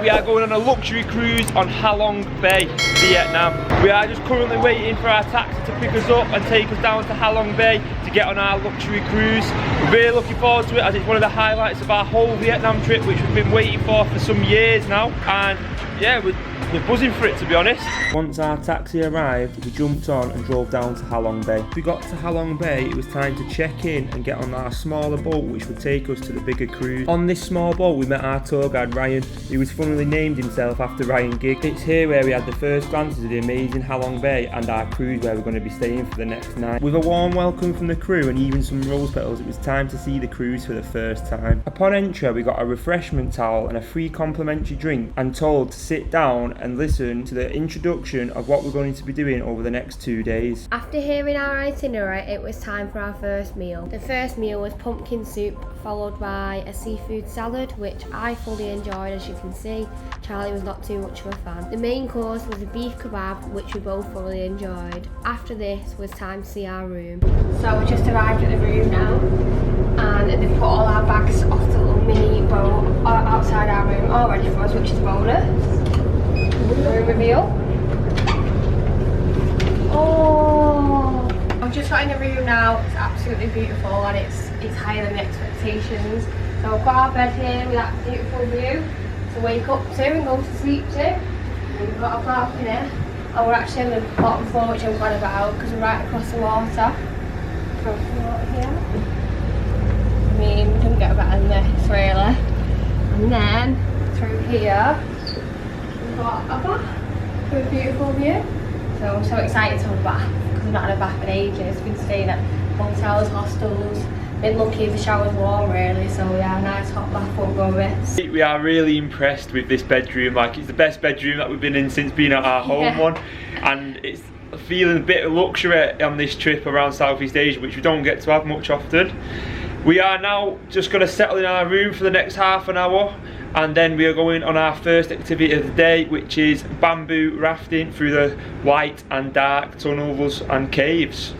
we are going on a luxury cruise on Halong Bay, Vietnam. We are just currently waiting for our taxi to pick us up and take us down to Halong Bay to get on our luxury cruise. We're really looking forward to it as it's one of the highlights of our whole Vietnam trip, which we've been waiting for some years now. And yeah, we're buzzing for it, to be honest. Once our taxi arrived, we jumped on and drove down to Halong Bay. We got to Halong Bay, it was time to check in and get on our smaller boat which would take us to the bigger cruise. On this small boat we met our tour guide Ryan, who was funnily named himself after Ryan Giggs. It's here where we had the first glances of the amazing Halong Bay and our cruise where we're going to be staying for the next night. With a warm welcome from the crew and even some rose petals, it was time to see the cruise for the first time. Upon entry we got a refreshment towel and a free complimentary drink and told to sit down and listen to the introduction of what we're going to be doing over the next 2 days. After hearing our itinerary, it was time for our first meal. The first meal was pumpkin soup, followed by a seafood salad, which I fully enjoyed, as you can see. Charlie was not too much of a fan. The main course was a beef kebab, which we both fully enjoyed. After this was time to see our room. So we just arrived at the room now, and they've put all our bags off the little mini boat outside our room all ready for us, which is a bonus. Room reveal. Oh, I've just got in the room now. It's absolutely beautiful and it's higher than the expectations. So I've got our bed here with that beautiful view to wake up to and go to sleep to. And we've got a balcony and we're actually on the bottom floor, which I'm glad about because we're right across the water. Across the water here. I mean, we couldn't get better than this really. And then through here got a bath with a beautiful view. So I'm so excited to have a bath because I've not had a bath in ages. Been staying at hotels, hostels, been lucky the shower's warm really, so yeah, a nice hot bath will go with. We are really impressed with this bedroom. Like, it's the best bedroom that we've been in since being at our home one, and it's feeling a bit of luxury on this trip around Southeast Asia, which we don't get to have much often. We are now just going to settle in our room for the next half an hour, and then we are going on our first activity of the day, which is bamboo rafting through the white and dark tunnels and caves.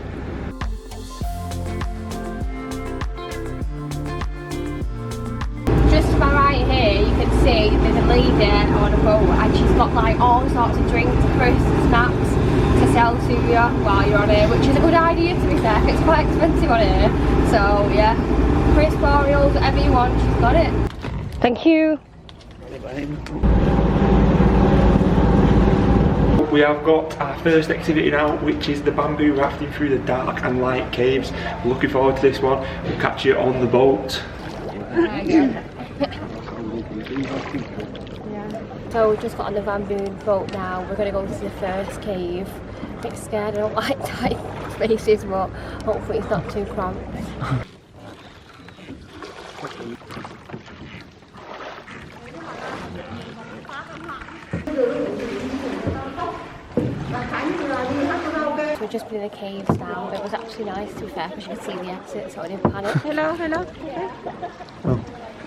Just to my right here, you can see there's a lady on a boat and she's got like all sorts of drinks, crisps, snacks to sell to you while you're on here, which is a good idea to be fair. It's quite expensive on here, so yeah, crisp, Oreos, whatever you want, she's got it. Thank you. We have got our first activity now, which is the bamboo rafting through the dark and light caves. Looking forward to this one. We'll catch you on the boat. So we've just got on the bamboo boat now. We're going to go to the first cave. A bit scared, I don't like tight spaces, but hopefully it's not too cramped. So we've just been in the caves now. It was actually nice to be fair because you could see the exit, so I didn't panic. Hello. Oh,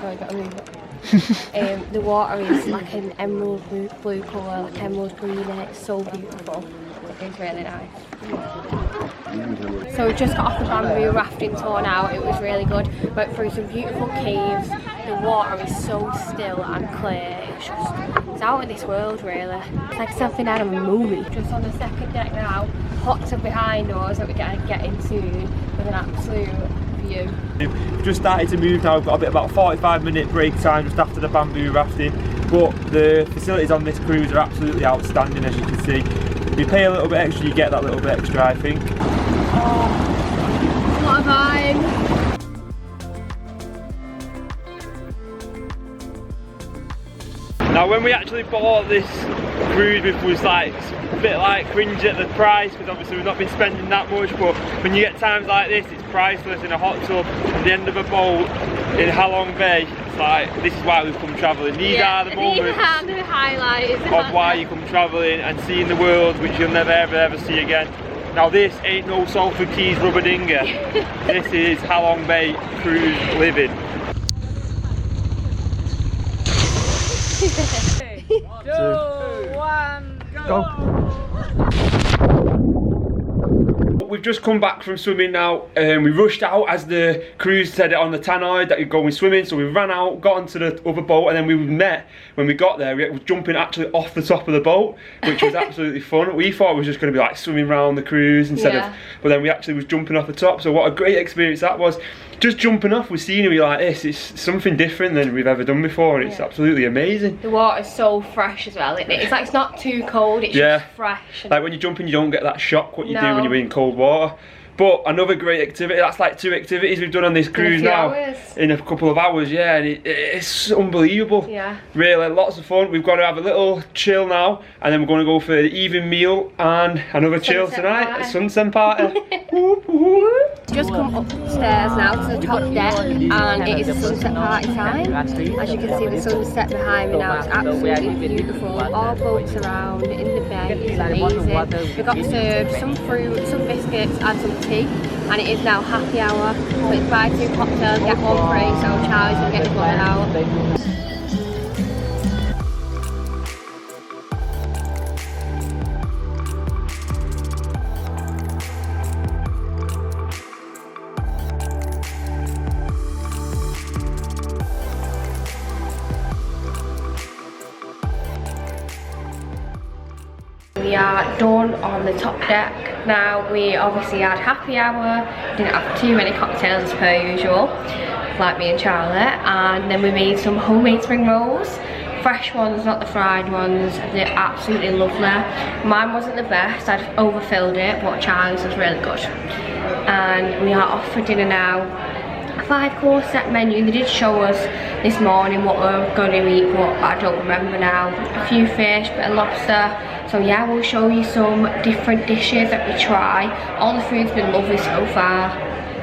we got to move it. The water is like an emerald blue colour, like emerald green, and it's so beautiful. It's really nice. So we just got off the bamboo rafting tour now. It was really good. Went through some beautiful caves. The water is so still and clear. It's out of this world really. It's like something out of a movie. Just on the second deck now. Pots are behind us that we're going to get in soon with an absolute view. We've just started to move now. We've got about a 45-minute break time just after the bamboo rafting, but the facilities on this cruise are absolutely outstanding, as you can see. If you pay a little bit extra, you get that little bit extra, I think. Oh, what a vibe! Now, when we actually bought this cruise, it was like a bit like cringe at the price because obviously we've not been spending that much, but when you get times like this, it's priceless in a hot tub at the end of a boat in Halong Bay. It's like, this is why we've come travelling. These are the moments the highlights of why you come travelling and seeing the world which you'll never ever see again. Now this ain't no Salford Keys rubber dinger. This is Halong Bay cruise living. 3, 2, 1, go! we've just come back from swimming now. We rushed out as the cruise said it on the tannoy that you're going swimming, so we ran out, got onto the other boat, and then we met when we got there. We were jumping actually off the top of the boat, which was absolutely fun. We thought it was just going to be like swimming around the cruise instead of, but then we actually was jumping off the top. So what a great experience that was. Just jumping off with scenery like this, it's something different than we've ever done before, and it's absolutely amazing. The water's so fresh as well, isn't it? It's like it's not too cold, it's just fresh. Like when you're jumping, you don't get that shock what you do when you're in cold water. But another great activity, that's like 2 activities we've done on this cruise now. In a couple of hours, yeah, and it's unbelievable. Yeah. Really, lots of fun. We've got to have a little chill now, and then we're going to go for the evening meal and another chill tonight, a sunset party. Just come upstairs now to the top deck, and it is a sunset party time. As you can see, the sunset behind me now, it's absolutely beautiful. All boats around, in the bay, it's amazing. We got served some fruit, some biscuits and some tea, and it is now happy hour. So it's buy 2 cocktails, get 1 free, so Charlie's gonna get his one out. We are done on the top deck. Now we obviously had happy hour, didn't have too many cocktails as per usual, like me and Charlotte, and then we made some homemade spring rolls. Fresh ones, not the fried ones. They're absolutely lovely. Mine wasn't the best, I'd overfilled it, but Charlie's was really good. And we are off for dinner now. A 5-course set menu. They did show us this morning what we're going to eat, but I don't remember now. A few fish, bit of lobster. So yeah, we'll show you some different dishes that we try. All the food's been lovely so far.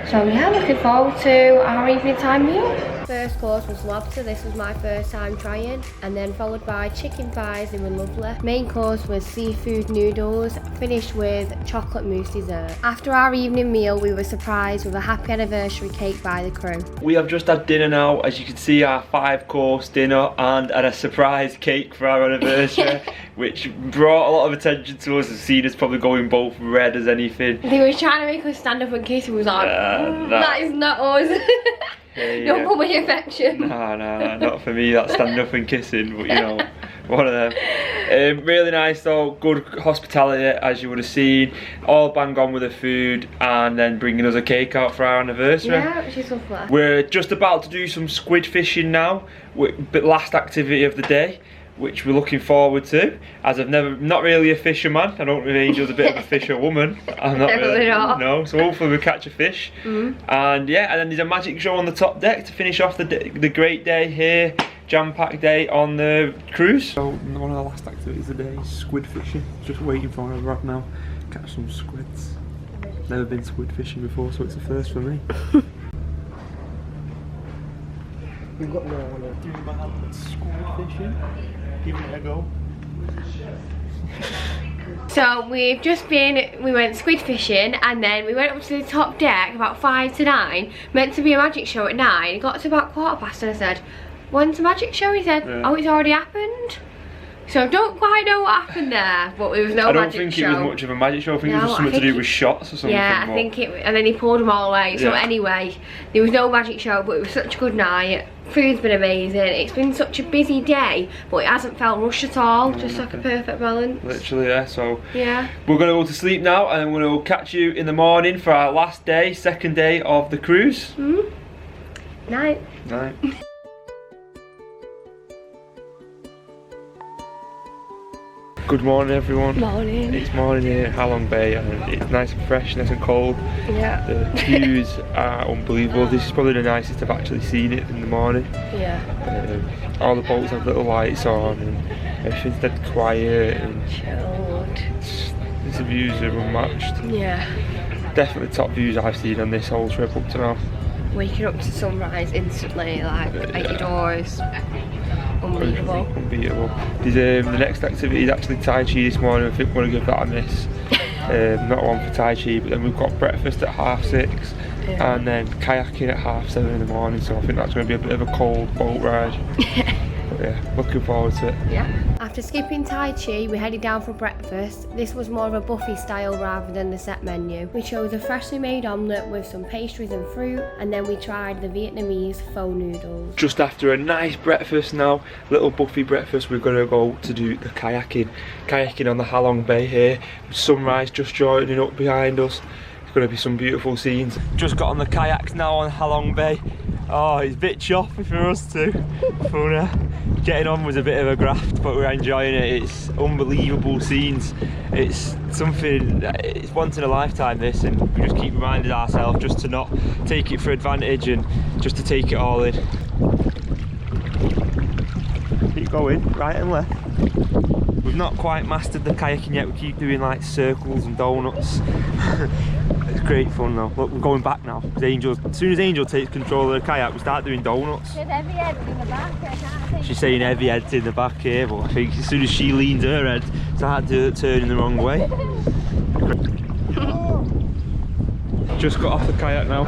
So yeah, looking forward to our evening time meal. First course was lobster, this was my first time trying, and then followed by chicken pies, they were lovely. Main course was seafood noodles, finished with chocolate mousse dessert. After our evening meal, we were surprised with a happy anniversary cake by the crew. We have just had dinner now, as you can see, our 5-course dinner and a surprise cake for our anniversary, which brought a lot of attention to us. The scene is probably going both red as anything. They were trying to make us stand up and kiss, and we was like, that is not us. Don't put my affection. No, not for me, that stand up and kissing, but you know, one of them. Really nice though, good hospitality as you would have seen, all bang on with the food, and then bringing us a cake out for our anniversary. Yeah, which is lovely. We're just about to do some squid fishing now, but last activity of the day, which we're looking forward to, as I've not really a fisherman. I don't really Angel's a bit of a fisherwoman. I'm not really, no, so hopefully we'll catch a fish. And yeah, and then there's a magic show on the top deck to finish off the great day here, jam-packed day on the cruise. So one of the last activities of the day is squid fishing. Just waiting for a rod now, catch some squids. Never been squid fishing before, so it's a first for me. We've got no squid fishing. Give it a go. So we went squid fishing, and then we went up to the top deck about 5 to 9, meant to be a magic show at 9. It got to about 15:15 and I said, when's the magic show? He said, oh, it's already happened. So I don't quite know what happened there, but there was no magic show. I don't think it was much of a magic show. I think it was just something to do with shots or something. Yeah, I think it, and then he pulled them all away. So anyway, there was no magic show, but it was such a good night. Food's been amazing. It's been such a busy day, but it hasn't felt rushed at all. Just like a perfect balance. Literally, yeah. So yeah, we're gonna go to sleep now, and we're gonna catch you in the morning for our last day, second day of the cruise. Night. Night. Good morning, everyone. Morning. It's morning here at Halong Bay, and it's nice and fresh, nice and cold. Yeah. The views are unbelievable. This is probably the nicest I've actually seen it in the morning. Yeah. All the boats have little lights on, and everything's dead quiet and chilled. The views are unmatched. Yeah. Definitely top views I've seen on this whole trip up to now. Waking up to sunrise instantly, like at your doors. Unbeatable. Unbeatable. There's, the next activity is actually Tai Chi this morning. I think we're going to give that a miss. Not one for Tai Chi, but then we've got breakfast at 6:30 and then kayaking at 7:30 in the morning, so I think that's going to be a bit of a cold boat ride. Yeah, looking forward to it. Yeah. After skipping Tai Chi, we headed down for breakfast. This was more of a buffet style rather than the set menu. We chose a freshly made omelette with some pastries and fruit, and then we tried the Vietnamese pho noodles. Just after a nice breakfast now, little buffet breakfast, we're going to go to do the kayaking. Kayaking on the Halong Bay here. Sunrise just joining up behind us. It's going to be some beautiful scenes. Just got on the kayaks now on Halong Bay. Oh, it's a bit choppy for us too. But getting on was a bit of a graft, but we're enjoying it. It's unbelievable scenes. It's something, it's once in a lifetime this, and we just keep reminding ourselves just to not take it for advantage and just to take it all in. Keep going, right and left. We've not quite mastered the kayaking yet. We keep doing like circles and donuts. It's great fun though. Look, we're going back now. As soon as Angel takes control of the kayak, we start doing donuts. There's heavy heads in the back, I can't think. She's saying heavy heads in the back here, but I think as soon as she leans her head, it's hard to turn the wrong way. Just got off the kayak now.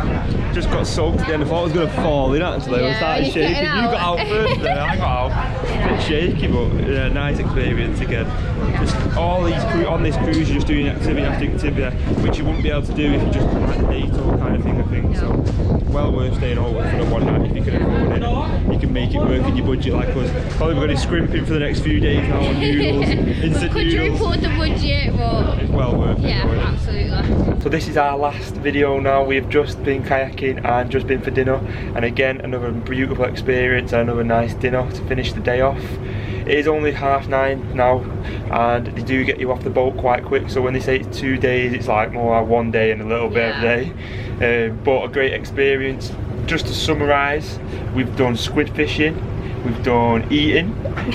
Just got soaked again. I thought I was going to fall in actually. I started shaking. You got out first then, I got out. A bit shaky, but a nice experience again. Just all these on this cruise, you're just doing activity after activity, which you wouldn't be able to do if you just come like a day tour kind of thing, I think. So, well worth staying over for the one night if you can afford it. You can make it work in your budget like us. Probably going to be scrimping for the next few days now on noodles, instant Could you noodles. report the budget, but It's well worth it. yeah, absolutely. So this is our last video now. We've just been kayaking and just been for dinner, and again another beautiful experience and another nice dinner to finish the day off. It is only 9:30 now, and they do get you off the boat quite quick, so when they say it's 2 days, it's like more like 1 day and a little bit of a day. But a great experience. Just to summarise, we've done squid fishing, we've done eating,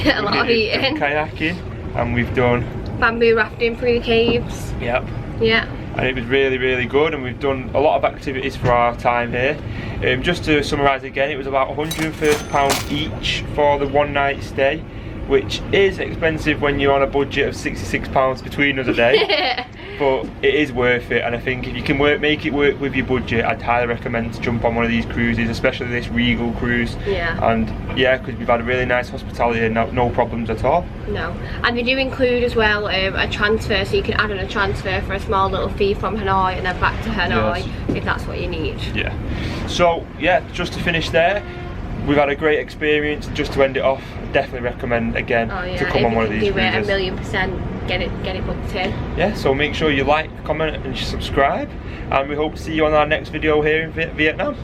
A lot of eating. kayaking, and we've done Bamboo rafting through the caves. yep. Yeah. And it was really good, and we've done a lot of activities for our time here. Just to summarise again, it was about £130 each for the 1 night stay, which is expensive when you're on a budget of £66 between us a day. But it is worth it, and I think if you can make it work with your budget, I'd highly recommend to jump on one of these cruises, especially this Regal cruise. Yeah. And yeah, because we've had a really nice hospitality and no problems at all. No. And they do include as well a transfer, so you can add on a transfer for a small little fee from Hanoi and then back to Hanoi, Yes. if that's what you need. Yeah. So yeah, just to finish there, we've had a great experience. Just to end it off, definitely recommend again to come on one of these If you can do it cruises. 1,000,000%, get it booked in. Yeah, so make sure you like, comment and subscribe, and we hope to see you on our next video here in Vietnam.